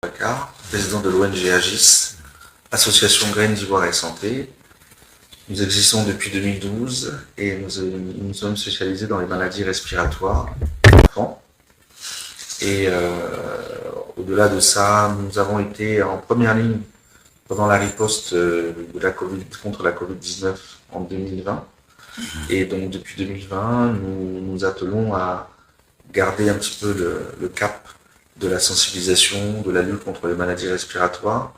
Bakar, président de l'ONG Agis, Association Graines d'Ivoire et Santé. Nous existons depuis 2012 et nous sommes spécialisés dans les maladies respiratoires enfants. Et au-delà de ça, nous avons été en première ligne pendant la riposte contre la Covid-19 en 2020. Et donc depuis 2020, nous nous attelons à garder un petit peu le cap de la sensibilisation, de la lutte contre les maladies respiratoires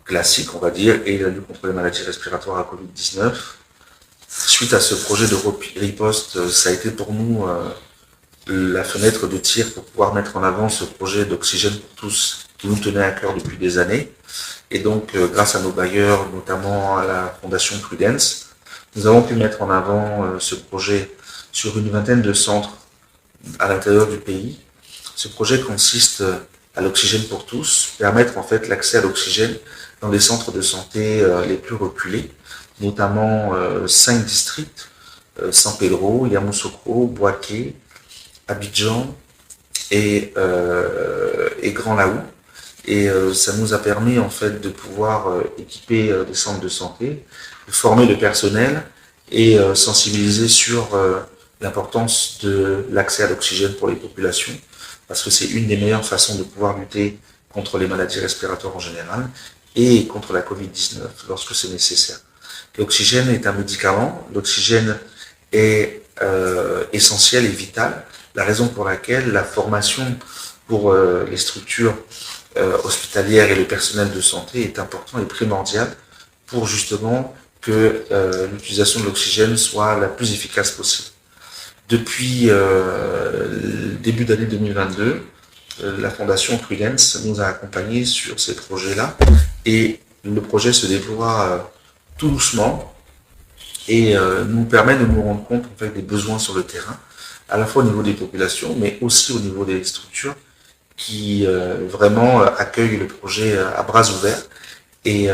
classiques, on va dire, et la lutte contre les maladies respiratoires à Covid-19. Suite à ce projet de riposte, ça a été pour nous la fenêtre de tir pour pouvoir mettre en avant ce projet d'oxygène pour tous qui nous tenait à cœur depuis des années. Et donc, grâce à nos bailleurs, notamment à la Fondation Prudence, nous avons pu mettre en avant ce projet sur une vingtaine de centres à l'intérieur du pays. Ce projet consiste à l'oxygène pour tous, permettre en fait l'accès à l'oxygène dans les centres de santé les plus reculés, notamment 5 districts, San Pedro, Yamoussoukro, Bouaké, Abidjan et Grand Laou. Et ça nous a permis en fait de pouvoir équiper des centres de santé, de former le personnel et sensibiliser sur l'importance de l'accès à l'oxygène pour les populations, parce que c'est une des meilleures façons de pouvoir lutter contre les maladies respiratoires en général et contre la Covid-19 lorsque c'est nécessaire. L'oxygène est un médicament, l'oxygène est essentiel et vital, la raison pour laquelle la formation pour les structures hospitalières et le personnel de santé est important et primordial pour justement que l'utilisation de l'oxygène soit la plus efficace possible. Depuis le début d'année 2022, la Fondation Prudence nous a accompagnés sur ces projets-là et le projet se déploie tout doucement et nous permet de nous rendre compte en fait, des besoins sur le terrain, à la fois au niveau des populations, mais aussi au niveau des structures qui vraiment accueillent le projet à bras ouverts. Et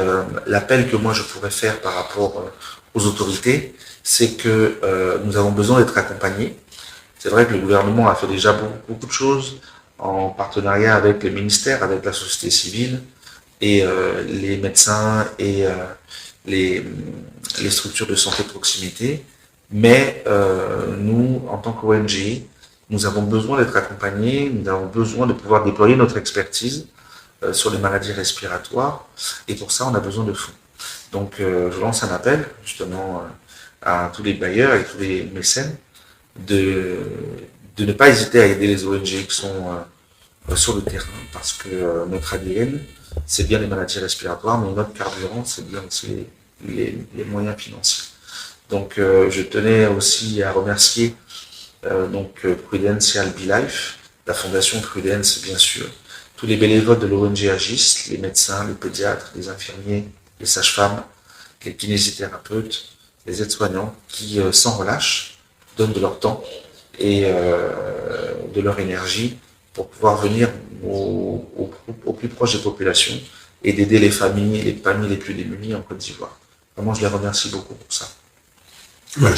l'appel que moi je pourrais faire par rapport aux autorités, c'est que nous avons besoin d'être accompagnés. C'est vrai que le gouvernement a fait déjà beaucoup de choses en partenariat avec les ministères, avec la société civile et les médecins et les structures de santé de proximité. Mais nous, en tant qu'ONG, nous avons besoin d'être accompagnés, nous avons besoin de pouvoir déployer notre expertise sur les maladies respiratoires, et pour ça, on a besoin de fonds. Donc, je lance un appel, justement, à tous les bailleurs et tous les mécènes de ne pas hésiter à aider les ONG qui sont sur le terrain, parce que notre ADN, c'est bien les maladies respiratoires, mais notre carburant, c'est bien aussi les moyens financiers. Donc, je tenais aussi à remercier Prudential BeLife, la Fondation Prudence, bien sûr, tous les bénévoles de l'ONG Agis, les médecins, les pédiatres, les infirmiers, les sages-femmes, les kinésithérapeutes, les aides-soignants qui, sans relâche, donnent de leur temps et de leur énergie pour pouvoir venir au plus proche des populations et d'aider les familles les plus démunies en Côte d'Ivoire. Vraiment, je les remercie beaucoup pour ça. Ouais,